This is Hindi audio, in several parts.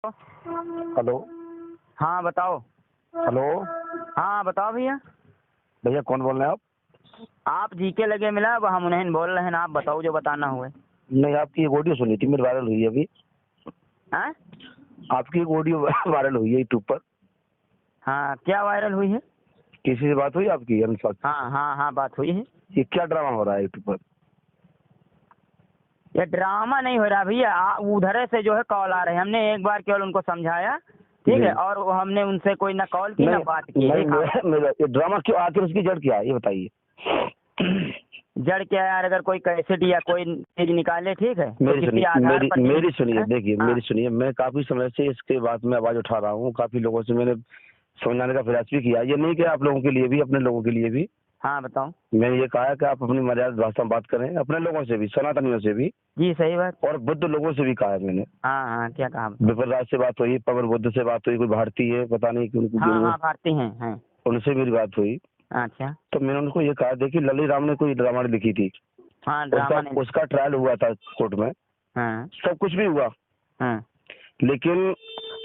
हेलो। हाँ बताओ। हेलो। हाँ बताओ भैया। भैया कौन बोल रहे हैं आप जीके लगे मिला, अब हम उन्हें बोल रहे हैं ना, आप बताओ जो बताना हुए। नहीं, आपकी एक ऑडियो सुनी थी, मेरी वायरल हुई है अभी। हाँ आपकी एक ऑडियो वायरल हुई है यूट्यूब पर। हाँ, क्या वायरल हुई है? किसी से बात हुई आपकी अनुसार? हाँ हाँ हाँ, बात हुई है। ये क्या ड्रामा हो रहा है यूट्यूब पर? ये ड्रामा नहीं हो रहा भैया, उधर से जो है कॉल आ रहे हैं। हमने एक बार केवल उनको समझाया, ठीक है, और वो हमने उनसे कोई ना कॉल की ना बात की। ये ड्रामा क्यों, आखिर उसकी जड़ क्या है ये बताइए। जड़ क्या है यार? अगर कोई कैसेट या कोई चीज निकाले, ठीक है, मेरी तो किसी सुनिए, आधार पर मेरी सुनिए, देखिए हाँ। मेरी सुनिए। मैं काफी समय से इसके बाद में आवाज उठा रहा हूँ, काफी लोगों से मैंने समझाने का प्रयास भी किया। ये नहीं कि आप लोगों के लिए भी, अपने लोगों के लिए भी। हाँ बताओ। मैंने ये कहा है कि आप अपनी मर्यादा भाषा में बात करें, अपने लोगों से भी, सनातनियों से भी, जी सही बात। और बुद्ध लोगों से भी कहा है मैंने। हाँ हाँ, क्या कहा? विप्रराज से बात हुई, पवन बुद्ध से बात हुई, कोई भारतीय है पता नहीं कि उनकी हाँ हाँ, भारती हैं। उनसे मेरी बात हुई। अच्छा। तो मैंने उनको ये कहा, देखिए लली राम ने कोई रामायण लिखी थी, हाँ, ड्रामा नहीं। उसका ट्रायल हुआ था कोर्ट में, हाँ सब कुछ भी हुआ, हाँ लेकिन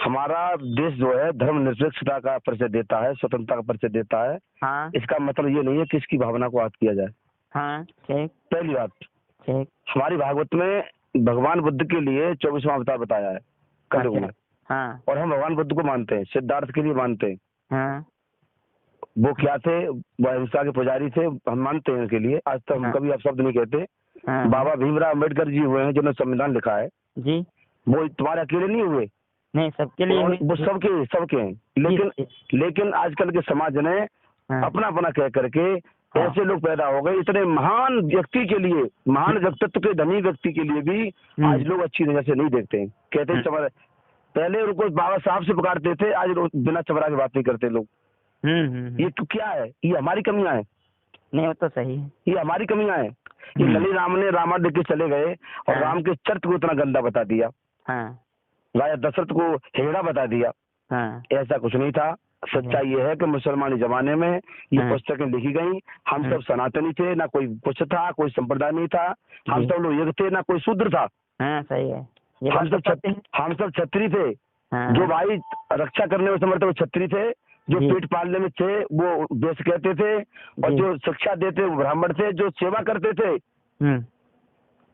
हमारा देश जो है धर्मनिरपेक्षता का परिचय देता है, स्वतंत्रता का परिचय देता है। हाँ इसका मतलब ये नहीं है कि इसकी भावना को आहत किया जाए। हाँ, ठीक पहली बात, ठीक। हमारी भागवत में भगवान बुद्ध के लिए 24वां अवतार बताया है कलयुग में, हाँ और हम भगवान बुद्ध को मानते हैं, सिद्धार्थ के लिए मानते हैं। हाँ वो क्या थे? वो अहिंसा के पुजारी थे, हम मानते हैं उनके लिए। आज तक हम हाँ कभी अपशब्द नहीं कहते। हाँ बाबा भीमराव अम्बेडकर जी हुए हैं जिन्होंने संविधान लिखा है, जी। वो तुम्हारे अकेले नहीं हुए, नहीं, सबके लिए हुई। वो सबके सबके हैं। लेकिन आजकल के समाज ने अपना अपना कह करके ऐसे लोग पैदा हो गए, इतने महान व्यक्ति के लिए, महान व्यक्तित्व के धनी व्यक्ति के लिए भी आज लोग अच्छी नजर से नहीं देखते हैं। कहते हैं पहले उनको बाबा साहब से पुकारते थे, आज बिना चमड़ा की बात नहीं करते लोग। ये तो क्या है? ये हमारी कमियां हैं। नहीं, वो तो सही है। ये हमारी कमियां हैं। ये लली राम ने रामायण देख के चले गए और राम के चरित्र को इतना गंदा बता दिया, राजा दशरथ को हेड़ा बता दिया। ऐसा कुछ नहीं था। सच्चाई ये है कि मुसलमानी जमाने में ये पुस्तकें लिखी गई। हम सब सनातनी थे, ना कोई कुछ था, कोई संप्रदाय नहीं था। हम सब लोग एक थे, ना कोई शूद्र था। सही है। हम सब क्षत्रिय थे। जो भाई रक्षा करने में समर्थ वो क्षत्रिय थे, जो पेट पालने में थे वो वैश्य कहते थे, और जो शिक्षा देते वो ब्राह्मण थे, जो सेवा करते थे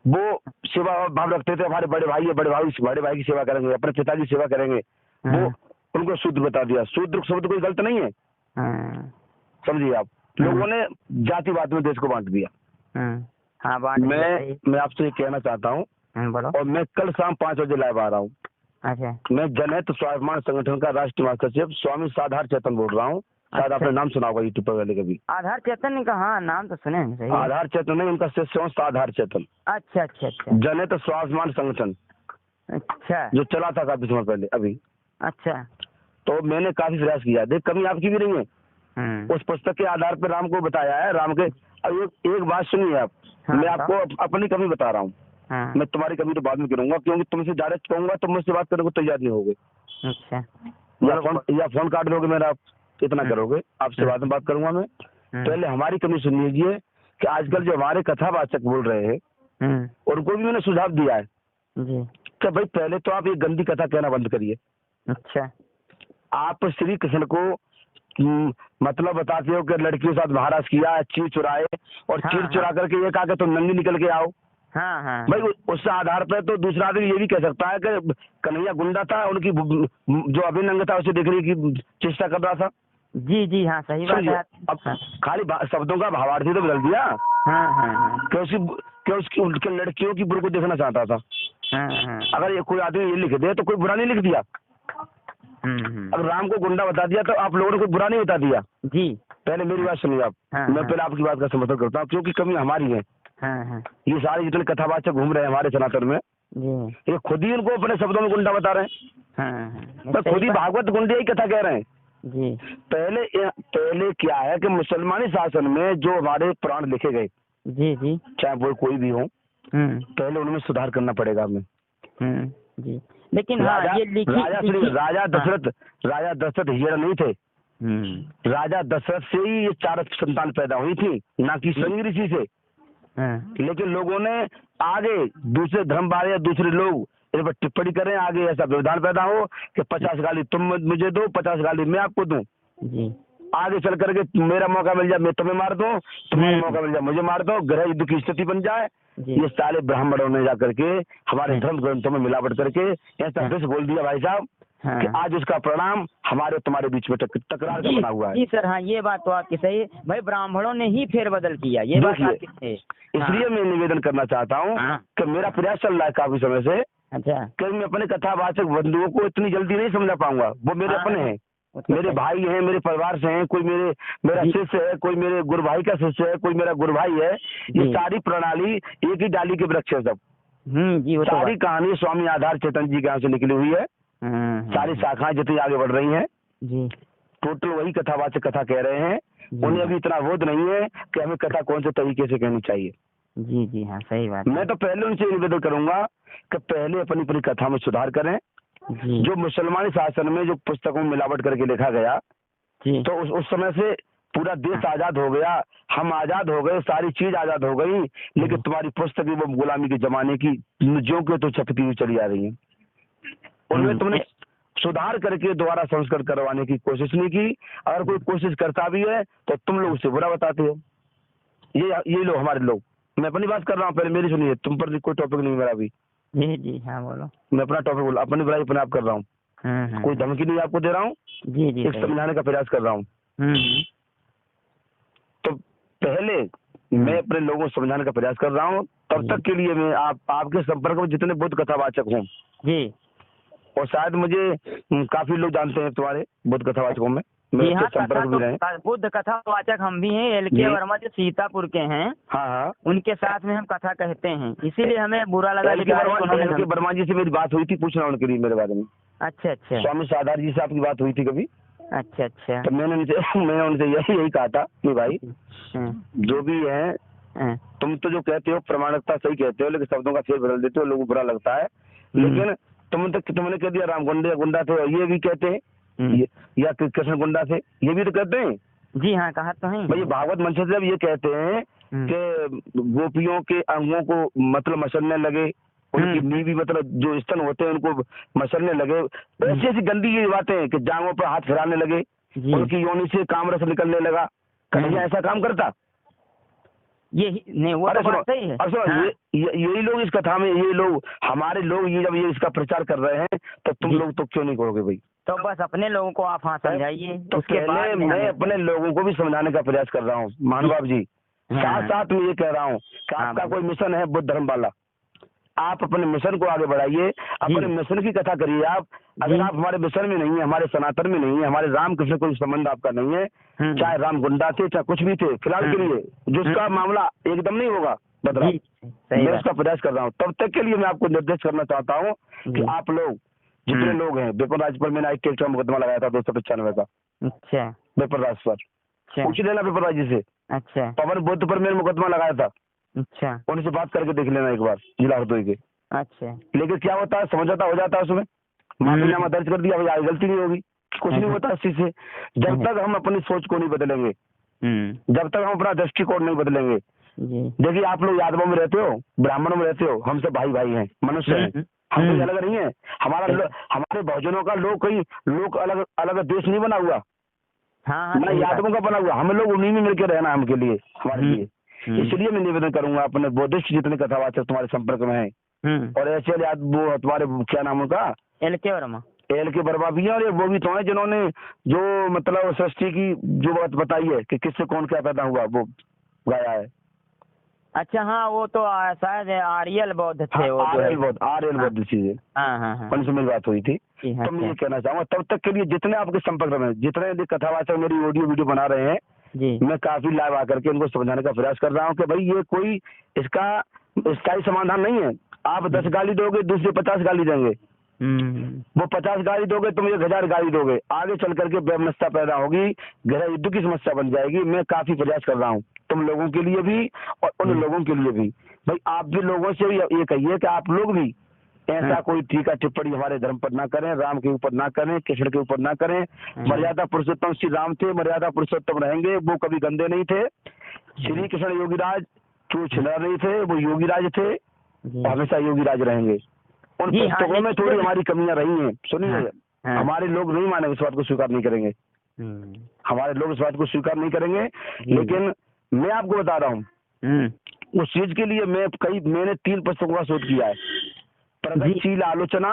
वो सेवा भाव रखते थे। हमारे बड़े भाई है, बड़े भाई की सेवा करेंगे, अपने पिताजी की सेवा करेंगे, वो उनको शूद्र बता दिया। शूद्र शब्द कोई गलत नहीं है, समझिए आप। लोगों ने जातिवाद में देश को बांट दिया। मैं आपसे ये कहना चाहता हूँ, और मैं कल शाम 5 बजे लाइव आ रहा हूँ। अच्छा। मैं जनहित स्वाभिमान संगठन का राष्ट्रीय महासचिव स्वामी साधार चेतन बोल रहा हूँ। शायद आपने नाम सुना होगा यूट्यूब पर पहले कभी। आधार चेतन का? हाँ, नाम तो सुने हैं। सही। आधार चेतन नहीं, उनका शिष्य आधार चेतन। अच्छा अच्छा अच्छा। जनहित स्वाभिमान संगठन, अच्छा, जो चला था काफी समय पहले अभी। अच्छा। तो मैंने काफी प्रयास किया, देख कमी आपकी भी नहीं है। उस पुस्तक के आधार पर राम को बताया है, राम के। अब एक बात सुनिए आप। मैं आपको अपनी कमी बता रहा हूँ। मैं तुम्हारी कमी तो बाद में करूंगा, क्योंकि तुमसे डायरेक्ट कहूंगा तो मुझसे बात करने को तैयार नहीं होगे। अच्छा। या फोन काट दोगे मेरा, आप इतना करोगे। आपसे बाद में बात करूंगा मैं। पहले हमारी कमी सुन लीजिए कि आजकल जो हमारे कथावाचक बोल रहे हैं उनको भी मैंने सुझाव दिया है कि भाई पहले तो आप ये गंदी कथा कहना बंद करिए। अच्छा। आप श्री कृष्ण को मतलब बताते हो कि लड़कियों के साथ महाराज किया, चीर चुराए, और चीर चुरा करके ये कहा कि तुम नंगी निकल के आओ। भाई उस आधार पर तो दूसरा आदमी ये भी कह सकता है कि कन्हैया गुंडा था, उनकी जो अभिनंग था उसे देखने की चेष्टा कर रहा था। जी जी हाँ, सही बात है। अब खाली शब्दों का भावार्थ ही तो बदल दिया। क्या उसकी उनके लड़कियों की बुर को देखना चाहता था। अगर ये कोई आदमी ये लिख दे तो कोई बुरा नहीं लिख दिया। अब राम को गुंडा बता दिया तो आप लोगों ने कोई बुरा नहीं बता दिया। जी पहले मेरी बात सुनिए आप। मैं पहले आपकी बात का समर्थन करता हूँ, क्योंकि कमी हमारी है। ये सारे जितने कथावाचक घूम रहे हैं हमारे सनातन में, ये खुद ही उनको अपने शब्दों में गुंडा बता रहे हैं। तो खुद ही भागवत गुंडे ही कथा कह रहे हैं। जी पहले क्या है कि मुसलमानी शासन में जो हमारे पुराण लिखे गए, जी चाहे वो कोई भी हो, पहले उनमें सुधार करना पड़ेगा हमें। जी लेकिन राजा दशरथ हीरा नहीं थे। राजा दशरथ से ही ये 4 संतान पैदा हुई थी, ना कि संग ऋषि से। लेकिन लोगों ने आगे दूसरे धर्म वाले या दूसरे लोग इन पर टिप्पणी करें, आगे ऐसा व्यवधान पैदा हो कि 50 गाली तुम मुझे दो, 50 गाली मैं आपको दूं, जी आगे चल करके मेरा मौका मिल जाए मैं तुम्हें मार दूं, तुम्हारा मौका मिल जाए मुझे मार दो, ग्रह युद्ध की स्थिति बन जाए। ये साले ब्राह्मणों ने जा करके हमारे धर्म ग्रंथों में मिलावट करके ऐसा दृश्य बोल दिया भाई साहब कि आज उसका परिणाम हमारे तुम्हारे बीच में टकरार का बना हुआ है। जी सर, हाँ ये बात तो आपकी सही है भाई, ब्राह्मणों ने ही फेरबदल किया, ये बात आपकी सही है। इसलिए मैं निवेदन करना चाहता हूँ कि मेरा प्रयास चल रहा है काफी समय से, अच्छा, कि मैं अपने कथावाचक बंधुओं को इतनी जल्दी नहीं समझा पाऊंगा, वो मेरे अपने हैं, मेरे भाई हैं, मेरे परिवार से हैं, कोई मेरा शिष्य है, कोई मेरे गुरु भाई का शिष्य है, कोई मेरा गुरु भाई है। ये सारी प्रणाली एक ही डाली के वृक्ष है सब। जी, वो सारी कहानी स्वामी आधार चेतन जी के यहाँ से निकली हुई है। सारी शाखाएं जितनी आगे बढ़ रही हैं जी, टोटल वही कथावाचक कथा कह रहे हैं। उन्हें अभी इतना बोध नहीं है कि हमें कथा कौन से तरीके से कहनी चाहिए। जी जी हाँ, सही बात। मैं तो पहले उनसे निवेदन करूंगा कि पहले अपनी अपनी कथा में सुधार करें। जो मुसलमानी शासन में जो पुस्तकों में मिलावट करके लिखा गया, तो उस समय से पूरा देश आजाद हो गया, हम आजाद हो गए, सारी चीज आजाद हो गई, लेकिन तुम्हारी पुस्तक वो गुलामी के जमाने की जो के तो छपती हुई चली आ रही है। उनमें तुमने सुधार करके दोबारा संस्कृत करवाने की कोशिश नहीं की। अगर कोई कोशिश करता भी है तो तुम लोग उसे बुरा बताते हो। ये लोग हमारे लोग, मैं अपनी बात कर रहा हूँ, पहले मेरी सुनिए, तुम पर कोई टॉपिक नहीं मेरा अभी। जी जी हाँ बोलो। मैं अपना टॉपिक बोला, अपनी बुराई अपने आप कर रहा हूँ, कोई धमकी नहीं आपको दे रहा हूँ। जी जी, एक समझाने का प्रयास कर रहा हूँ। तो पहले मैं अपने लोगों को समझाने का प्रयास कर रहा हूँ, तब तक के लिए मैं आपके संपर्क में जितने बुद्ध कथावाचक हूँ जी, और शायद मुझे काफी लोग जानते हैं तुम्हारे बुद्ध कथावाचकों में, मेरे संपर्क भी रहे। बुद्ध कथावाचक हम भी हैं, एल.के. वर्मा जो सीतापुर के हैं, हाँ, उनके साथ में हम कथा कहते हैं, इसीलिए हमें बुरा लगा। एल.के. वर्मा जी से मेरी बात हुई थी, पूछना उनके लिए मेरे बारे में। अच्छा अच्छा, स्वामी साधार जी से आपकी बात हुई थी कभी? अच्छा अच्छा, तो मैंने उनसे यही कहा था कि भाई जो भी है तुम तो जो कहते हो प्रमाणिकता सही कहते हो, लेकिन शब्दों का फेर बदल देते हो, लोगों को बुरा लगता है। लेकिन तुमने कह दिया राम गुंडा थे, ये भी कहते हैं, या कृष्ण गुंडा थे, ये भी तो कहते हैं। जी हाँ, कहा तो है भाई। भागवत मंच से ये कहते हैं कि गोपियों के अंगों को मतलब मसलने लगे, उनकी नीवी मतलब जो स्तन होते हैं उनको मसलने लगे, ऐसी ऐसी गंदी ये बातें कि जांघों पर हाथ फिराने लगे, उनकी योनि से कामरस निकलने लगा। कन्हैया ऐसा काम करता? यही नहीं, वो तो बात सही है। यही लोग इस कथा में, ये लोग हमारे लोग, ये जब ये इसका प्रचार कर रहे हैं तो तुम लोग तो क्यों नहीं करोगे भाई? तो बस अपने लोगों को आप समझाइए। तो उसके बाद मैं अपने लोगों को भी समझाने का प्रयास कर रहा हूँ महानुभाव जी। साथ साथ में ये कह रहा हूँ कि आपका कोई मिशन है बुद्ध धर्म वाला, आप अपने मिशन को आगे बढ़ाइए, अपने मिशन की कथा करिए। आप अगर आप हमारे मिशन में नहीं है, हमारे सनातन में नहीं है, हमारे राम कृष्ण कोई संबंध आपका नहीं है, चाहे राम गुंडा थे चाहे कुछ भी थे, फिलहाल के लिए जो उसका मामला एकदम नहीं होगा बदला, मैं उसका प्रयास कर रहा हूँ। तब तक के लिए मैं आपको निर्देश करना चाहता हूँ कि आप लोग जितने लोग हैं, विपिन राज पर मैंने ITX का मुकदमा लगाया था 295 का। अच्छा, विपिन राज पर पूछ लेना विपिन राज जी से। अच्छा, पवन बुद्ध पर मैंने मुकदमा लगाया था। अच्छा, उनसे बात करके देख लेना एक बार, जिला हरदोई के। अच्छा, लेकिन क्या होता है, समझौता हो जाता है उसमें, माफीनामा दर्ज कर दिया, भाई गलती नहीं होगी, कुछ नहीं होता इस चीज से। जब तक हम अपनी सोच को नहीं बदलेंगे, जब तक हम अपना दृष्टिकोण नहीं बदलेंगे। देखिए आप लोग यादवों में रहते हो, ब्राह्मणों में रहते हो, हम सब भाई भाई हैं, मनुष्य हैं, हम कोई अलग नहीं है। हमारे बहुजनों का लोग अलग अलग देश नहीं बना हुआ, मैं यादवों का बना हुआ, हम लोग उन्हीं में मिलकर रहना हमके लिए, हमारे लिए। इसलिए मैं निवेदन करूंगा अपने बुद्धिस्ट जितने कथावाचक तुम्हारे संपर्क में हैं, और ऐसे वो तुम्हारे क्या नाम उनका, एल.के. वर्मा भी है, और वो भी तो है जिन्होंने जो मतलब सृष्टि की जो बात बताई है कि किससे कौन क्या पैदा हुआ, वो गाया है। अच्छा हाँ, वो तो शायद आर्यल बौद्ध थे, आर्यल बौद्ध चीजें, उनसे मेरी बात हुई थी। तो मैं ये कहना चाहूंगा तब तक के लिए जितने आपके संपर्क में जितने कथावाचक मेरी ऑडियो वीडियो बना रहे हैं, मैं काफी लाइव आकर के उनको समझाने का प्रयास कर रहा हूँ कि भाई ये कोई इसका स्थायी समाधान नहीं है। आप 10 गाली दोगे, दूसरे 50 गाली देंगे, वो 50 गाली दोगे, तुम 1000 गाली दोगे, आगे चल करके वैमनस्यता पैदा होगी, गृह युद्ध की समस्या बन जाएगी। मैं काफी प्रयास कर रहा हूँ तुम लोगों के लिए भी और उन लोगों के लिए भी। भाई आप भी लोगों से भी ये कहिए कि आप लोग भी ऐसा कोई टीका टिप्पणी हमारे धर्म पर ना करें, राम के ऊपर ना करें, कृष्ण के ऊपर ना करें। मर्यादा पुरुषोत्तम श्री राम थे, मर्यादा पुरुषोत्तम रहेंगे, वो कभी गंदे नहीं थे। श्री कृष्ण योगीराज जो छिलर नहीं थे, वो योगीराज थे, हमेशा योगीराज रहेंगे। उन जी, हाँ, पुस्तकों में थोड़ी हमारी कमियां रही हैं। सुनिए, हाँ। हमारे लोग नहीं मानेंगे, इस बात को स्वीकार नहीं करेंगे। हमारे लोग इस बात को स्वीकार नहीं करेंगे, लेकिन मैं आपको बता रहा हूँ उस चीज के लिए मैंने 3 पुस्तकों का शोध किया है। प्रगतिशील आलोचना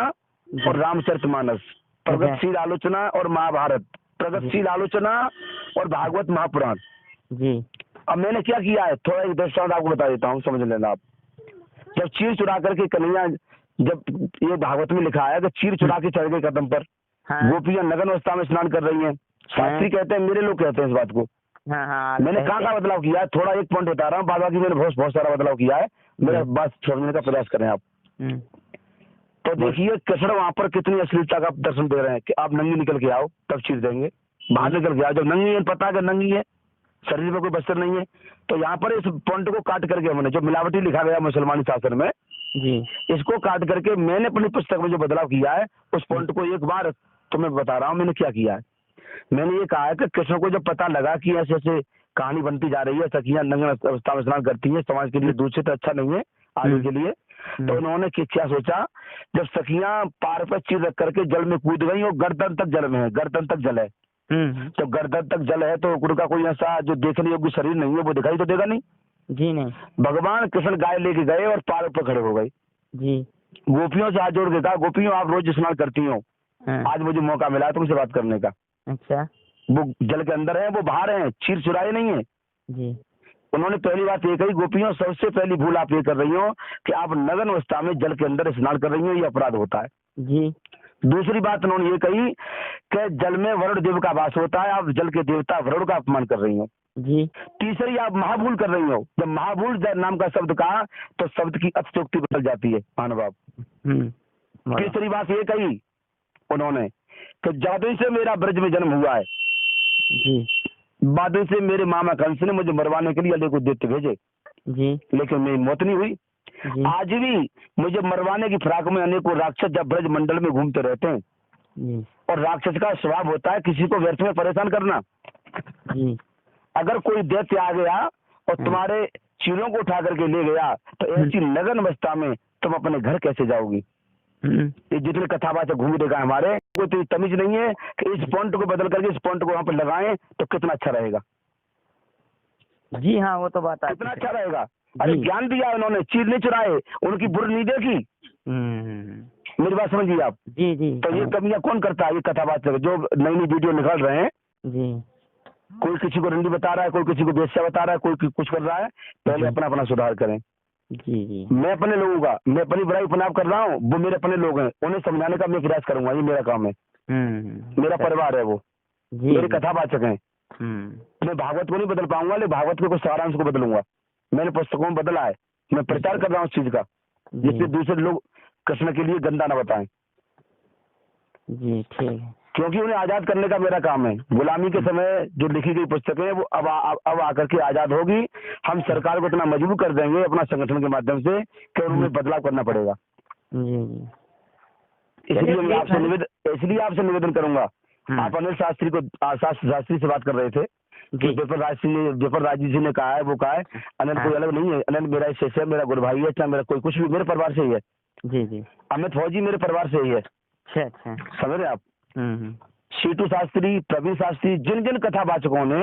और रामचरितमानस, प्रगतिशील आलोचना और महाभारत, प्रगतिशील आलोचना और भागवत महापुराण जी। अब मैंने क्या किया है, थोड़ा एक दृष्टांत आपको बता देता हूँ, समझ लेना आप। जब चीर चुरा करके कन्हैया, जब ये भागवत में लिखा है कि चीर चुरा के चढ़ गए कदम पर, गोपियां नग्न अवस्था में स्नान कर रही हैं। शास्त्री कहते हैं, मेरे लोग कहते हैं इस बात को। मैंने कहाँ बदलाव किया है, थोड़ा एक पॉइंट बता रहा हूँ, बाबा की मैंने बहुत सारा बदलाव किया है, मेरा बात समझने का प्रयास करें आप। तो देखिए कृष्ण वहां पर कितनी अश्लीलता का दर्शन दे रहे हैं कि आप नंगी निकल के आओ तब चीर देंगे, बाहर निकल के आओ, जब नंगी है पता है नंगी है, शरीर में कोई बस्तर नहीं है। तो यहाँ पर इस पॉइंट को काट करके हमने जो मिलावटी लिखा गया मुसलमानी शासन में जी, इसको काट करके मैंने अपनी पुस्तक में जो बदलाव किया है, उस पॉइंट को एक बार तो मैं बता रहा हूँ मैंने क्या किया है। मैंने ये कहा है कि कृष्ण को जब पता लगा कि ऐसे ऐसे कहानी बनती जा रही है, सखियां नग्न अवस्था में स्नान करती है, समाज के लिए दूषित अच्छा नहीं है आगे के लिए, तो उन्होंने क्या सोचा, जब सखियां पार पर चीर रख करके जल में कूद गई और गर्दन तक जल में है, गर्दन तक जल है, तो गर्दन तक जल है तो उनका कोई ऐसा जो देखने योग्य शरीर नहीं है, वो दिखाई तो देगा नहीं जी। नहीं, भगवान कृष्ण गाय लेके गए और पार पर खड़े हो गए जी। गोपियों से हाथ जोड़ के कहा, गोपियों आप रोज स्नान करती हो, आज मुझे मौका मिला तुमसे बात करने का। अच्छा, वो जल के अंदर है, वो बाहर है, चीर चुराए नहीं है जी। उन्होंने पहली बात ये कही, गोपियों सबसे पहली भूल आप ये कर रही हो कि आप नग्न अवस्था में जल के अंदर स्नान कर रही हो, ये अपराध होता है जी। दूसरी बात उन्होंने ये कही कि जल में वरुण देव का वास होता है, आप जल के देवता वरुण का अपमान कर रही हो जी। तीसरी आप महाभूल कर रही हो, जब महाभूल नाम का शब्द कहा तो शब्द की अतिशयोक्ति बदल जाती है महानुभाव। तीसरी बात ये कही उन्होंने कि जादू से मेरा ब्रज में जन्म हुआ है जी, बादल से मेरे मामा कंस ने मुझे मरवाने के लिए अली को दैत्य भेजे जी, लेकिन मेरी मौत नहीं हुई जी। आज भी मुझे मरवाने की फिराक में अनेकों राक्षस जब ब्रज मंडल में घूमते रहते हैं जी। और राक्षस का स्वभाव होता है किसी को व्यर्थ में परेशान करना जी। अगर कोई दैत्य आ गया और तुम्हारे चीलों को उठा करके ले गया तो ऐसी नग्न अवस्था में तुम अपने घर कैसे जाओगी। ये जितने कथावाचक घूम देगा हमारे, कोई तो तमीज नहीं है कि इस पॉइंट को बदल करके इस पॉइंट को वहां पर लगाएं तो कितना अच्छा रहेगा जी। हाँ, वो तो बात है, कितना अच्छा रहेगा। अरे ज्ञान दिया उन्होंने, चीज नहीं चुराए, उनकी बुरी नहीं देखी। मेरी बात समझिए आप जी जी। तो ये कमियां कौन करता है, ये कथावाचक जो नई नई वीडियो निकाल रहे हैं जी। कोई किसी को रंडी बता रहा है, कोई किसी को बेस्या बता रहा है, कोई कुछ कर रहा है, पहले अपना अपना सुधार करें जी जी। मैं अपने लोगों का, मैं अपनी बुराई अपने कर रहा हूँ, वो मेरे अपने लोग हैं, उन्हें समझाने का मैं प्रयास करूंगा, ये मेरा काम है। मेरा परिवार है वो जी, मेरे कथावाचक हैं। मैं भागवत को नहीं बदल पाऊंगा, लेकिन भागवत के कुछ सारांश को बदलूंगा। मैंने पुस्तकों में बदला है, मैं प्रचार कर रहा हूँ उस चीज का, जिससे दूसरे लोग कृष्ण के लिए गंदा न बताएं जी। ठीक है, क्योंकि उन्हें आजाद करने का मेरा काम है। गुलामी के समय जो लिखी गई पुस्तकें वो अब आकर के आजाद होगी। हम सरकार को इतना मजबूर कर देंगे अपना संगठन के माध्यम से कि उन्हें बदलाव करना पड़ेगा जी। इसलिए मैं आपसे निवेदन करूंगा। आप अनिल शास्त्री को शास्त्री से बात कर रहे थे कि जयपर राज जी ने कहा है, वो कहा है अनिल कोई अलग नहीं है, अनिल मेरा शिष्य है, मेरा गुरु भाई है, चाहे मेरा कोई कुछ भी मेरे परिवार से ही है जी जी। अमित फौजी मेरे परिवार से ही है। अच्छा, समझ रहे आप। सीटू शास्त्री, प्रवीण शास्त्री, जिन जिन कथावाचकों ने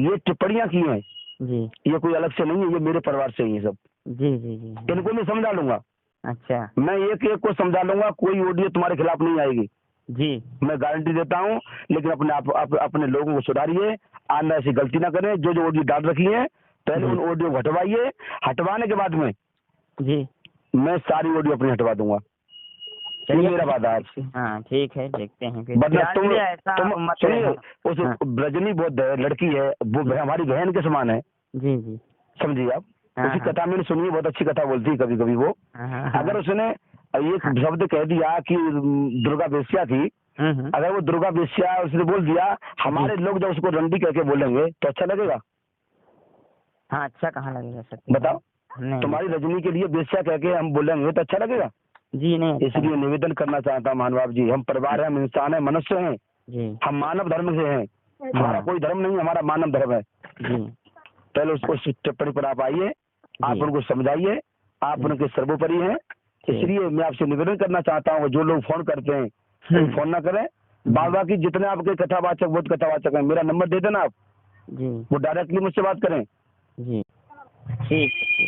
ये टिप्पणियां की हैं जी, ये कोई अलग से नहीं है, ये मेरे परिवार से ही है सब जी जी जी। इनको मैं समझा लूंगा। अच्छा, मैं एक एक को समझा लूंगा, कोई ऑडियो तुम्हारे खिलाफ नहीं आएगी जी, मैं गारंटी देता हूँ। लेकिन अपने लोगों को सुधारिए, आना ऐसी गलती ना करें। जो ऑडियो डाल रखी है पहले उन ऑडियो को हटवाइए, हटवाने के बाद में जी मैं सारी ऑडियो अपनी हटवा दूंगा। चलिए, मेरा वादा आपसे। हाँ ठीक है, देखते हैं फिर। तुम सुनिए, उस ब्रजनी बहुत लड़की है, वो हमारी बहन के समान है जी जी, समझिए आप। उसकी कथा मैंने सुनी, बहुत अच्छी कथा बोलती है कभी कभी वो। अगर उसने एक शब्द कह दिया कि दुर्गा बेस्या थी, अगर वो दुर्गा बेस्या उसने बोल दिया, हमारे लोग जब उसको रंडी कह के बोलेंगे तो अच्छा लगेगा। हाँ, अच्छा कहाँ लगेगा सर, बताओ। तुम्हारी रजनी के लिए बेस्या कह के हम बोलेंगे तो अच्छा लगेगा जी नहीं। इसलिए निवेदन करना चाहता हूँ महानुभाव जी, हम परिवार है, हम इंसान है, मनुष्य हैं जी, हम मानव धर्म से हैं। हमारा कोई धर्म नहीं, हमारा मानव धर्म है जी। पहले उसको टिप्पणी पर आप आइए, आप उनको समझाइए, आप उनके सर्वोपरि हैं, इसलिए मैं आपसे निवेदन करना चाहता हूँ, जो लोग फोन करते हैं कोई फोन ना करें। बाबा की जितने आपके कथावाचक बहुत कथावाचक हैं, मेरा नंबर दे देना आप जी, वो डायरेक्टली मुझसे बात करें। जी, ठीक है।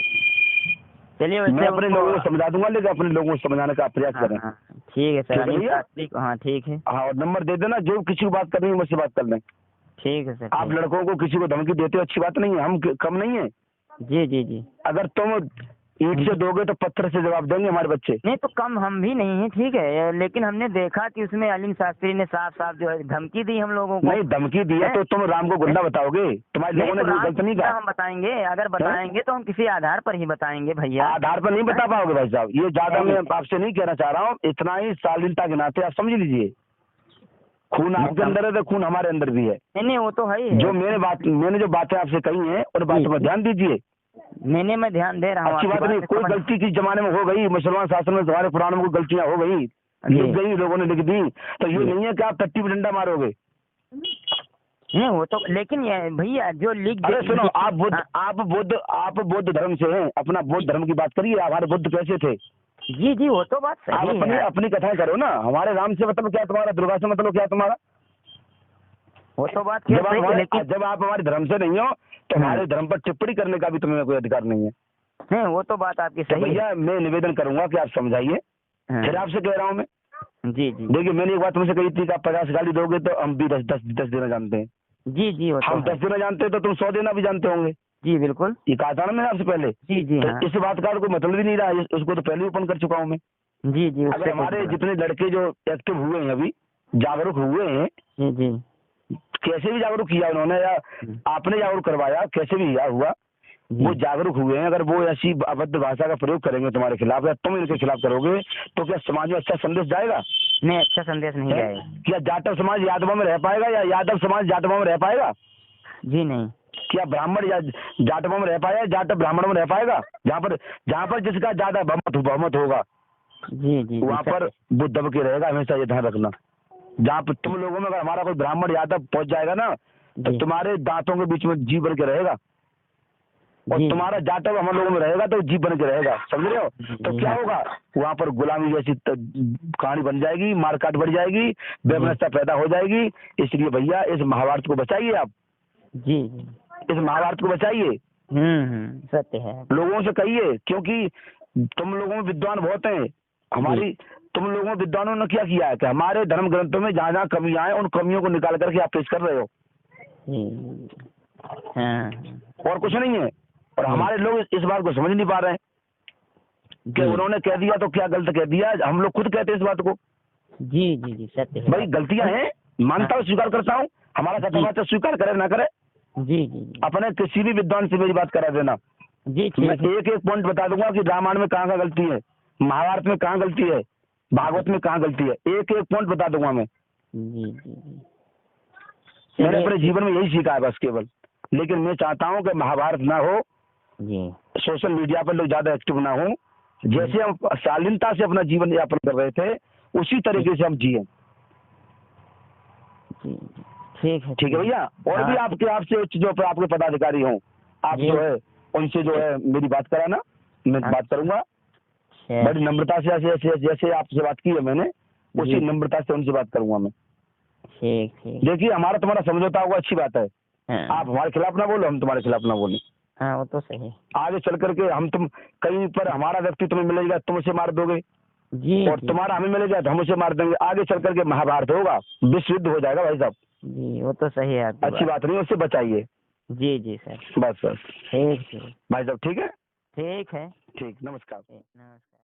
चलिए मैं वैसे अपने उनको, लोगों को समझा दूंगा, लेकिन अपने लोगों को समझाने का प्रयास हाँ करें। हाँ ठीक है सर, ठीक है अनिल भैया? शास्त्री को, हाँ ठीक है, हाँ, और नंबर दे देना, जो किसी को बात करनी है मुझसे बात कर लें। ठीक है सर, आप ठीक। लड़कों को किसी को धमकी देते हो, अच्छी बात नहीं है, हम कम नहीं है। जी जी जी, अगर तुम ईंट से दोगे तो पत्थर से जवाब देंगे हमारे बच्चे। नहीं तो कम हम भी नहीं है, ठीक है, लेकिन हमने देखा कि उसमें अनिल शास्त्री ने साफ साफ जो है धमकी दी हम लोगों को। नहीं, धमकी दी है तो तुम राम को गुंडा बताओगे? तुम्हारे नहीं लोगों ने तो कोई राम गलत नहीं गुंडा कहा। हम बताएंगे, अगर बताएंगे तो हम किसी आधार पर ही बताएंगे भैया। आधार पर नहीं बता पाओगे भाई साहब, ये ज्यादा मैं आपसे नहीं कहना चाह रहा हूँ, इतना ही शालीनता के नाते आप समझ लीजिए। खून आपके अंदर है तो खून हमारे अंदर भी है। नहीं नहीं वो तो है ही है। जो मैंने जो बातें आपसे कही हैं उन बातों पर ध्यान दीजिए। मैं ध्यान दे रहा हूँ। अच्छी बात नहीं, कोई गलती किस जमाने में हो गई, मुसलमान शासन में तुम्हारे पुराण में कोई गलतियां हो गई, लिख गई, लोगों ने लिख दी, तो ये नहीं है कि आप टट्टी में डंडा मारोगे। नहीं वो तो, लेकिन ये भैया जो लिख, अरे सुनो, आप बुद्ध धर्म से हैं, अपना बुद्ध धर्म की बात करिए। हमारे बुद्ध कैसे थे? जी जी वो तो बात आप सही अपनी है। अपनी कथाएं करो ना। हमारे राम से मतलब क्या तुम्हारा, दुर्गा से मतलब क्या तुम्हारा? वो तो बात सही है, लेकिन जब आप हमारे धर्म से नहीं हो तो हमारे धर्म पर टिप्पणी करने का भी तुम्हें कोई अधिकार नहीं है। नहीं वो तो बात आपकी तो सही है। भैया मैं निवेदन करूंगा कि आप समझाइए। फिर आपसे कह रहा हूँ मैं, जी जी देखिए मैंने एक बात तुमसे कही थी कि आप 50 गाली दोगे तो हम भी 10 देना जानते हैं। जी जी वो तो हम 10 देना जानते हैं तो तुम 100 देना भी जानते होंगे। जी बिल्कुल, ये कहा था ना मैंने आपसे पहले। जी जी तो हाँ, इस बात का कोई मतलब ही नहीं रहा, उसको तो पहले ओपन कर चुका हूँ मैं। जी जी अगर हमारे जितने लड़के जो एक्टिव हुए हैं, अभी जागरूक हुए हैं, जी जी कैसे भी जागरूक किया उन्होंने या आपने जागरूक करवाया, कैसे भी हुआ, वो जागरूक हुए हैं। अगर वो ऐसी अभद्र भाषा का प्रयोग करेंगे तुम्हारे खिलाफ या तुम इनके खिलाफ करोगे तो क्या समाज में अच्छा संदेश जाएगा? नहीं, अच्छा संदेश नहीं जाएगा। क्या जाटव समाज यादव में रह पाएगा या यादव समाज जाटव में रह पाएगा? जी नहीं। क्या ब्राह्मण या जाटव में रह पाएगा, जाटव ब्राह्मण में रह पाएगा? जहाँ पर जिसका ज्यादा बहुमत होगा जी जी वहाँ पर वो दब के रहेगा। हमेशा ये ध्यान रखना। जहाँ पर तुम लोगों में अगर हमारा कोई ब्राह्मण यादव पहुंच जाएगा ना तो तुम्हारे दांतों के बीच में जीव बन के रहेगा, और तुम्हारा जाटव हम लोगों में रहेगा तो जीव बन के रहेगा। समझ रहे हो? तो क्या होगा, वहाँ पर गुलामी जैसी कहानी बन जाएगी, मारकाट बढ़ जाएगी, बेमनस्ता पैदा हो जाएगी। इसलिए भैया इस महाभारत को बचाइए आप। जी इस महाभारत को बचाइए। सत्य है। लोगों से कहिए, क्योंकि तुम लोगों में विद्वान बहुत हैं। तुम लोगों में विद्वानों ने क्या किया है कि हमारे धर्म ग्रंथों में जहाँ जहाँ कमियां हैं उन कमियों को निकाल करके आप पेश कर रहे हो। और कुछ नहीं है। और हमारे लोग इस बात को समझ नहीं पा रहे हैं कि उन्होंने कह दिया तो क्या गलत कह दिया। हम लोग खुद कहते हैं इस बात को। जी जी जी सत्य है। भाई गलतियां हैं, मानता हूँ, स्वीकार करता हूँ। हमारा कथावाचक स्वीकार करे ना करे, जी जी अपने किसी भी विद्वान से मेरी बात करा देना। जी मैं एक एक पॉइंट बता दूंगा कि रामायण में कहाँ गलती है, महाभारत में कहाँ गलती है, भागवत में कहाँ गलती है, एक एक पॉइंट बता दूंगा मैं। जी जी मैंने अपने जीवन में यही सीखा है बस केवल। लेकिन मैं चाहता हूँ कि महाभारत ना हो, सोशल मीडिया पर लोग ज्यादा एक्टिव ना हो। जैसे हम शालीनता से अपना जीवन यापन कर रहे थे उसी तरीके से हम जिए। ठीक है भैया। और भी आपसे जो आपके पदाधिकारी हों, आप जो है उनसे जो है मेरी बात कराना, मैं बात करूंगा बड़ी नम्रता से। जैसे आपसे बात की है मैंने, उसी नम्रता से उनसे बात करूंगा मैं। देखिए हमारा तुम्हारा समझौता होगा, अच्छी बात है। आप हमारे खिलाफ ना बोलो, हम तुम्हारे खिलाफ ना बोले। हाँ वो तो सही। आगे चल करके तुम कहीं पर हमारा व्यक्ति तुम्हें मिलेगा, तुम उसे मार दोगे जी, और तुम्हारा हमें मिलेगा तो हम उसे मार देंगे। आगे चल करके महाभारत होगा, विश्व युद्ध हो जाएगा भाई साहब। जी वो तो सही है। अच्छी बात नहीं, उससे बचाइए। जी जी सर। बस ठीक भाई साहब, ठीक है। ठीक है। ठीक, नमस्कार। नमस्कार।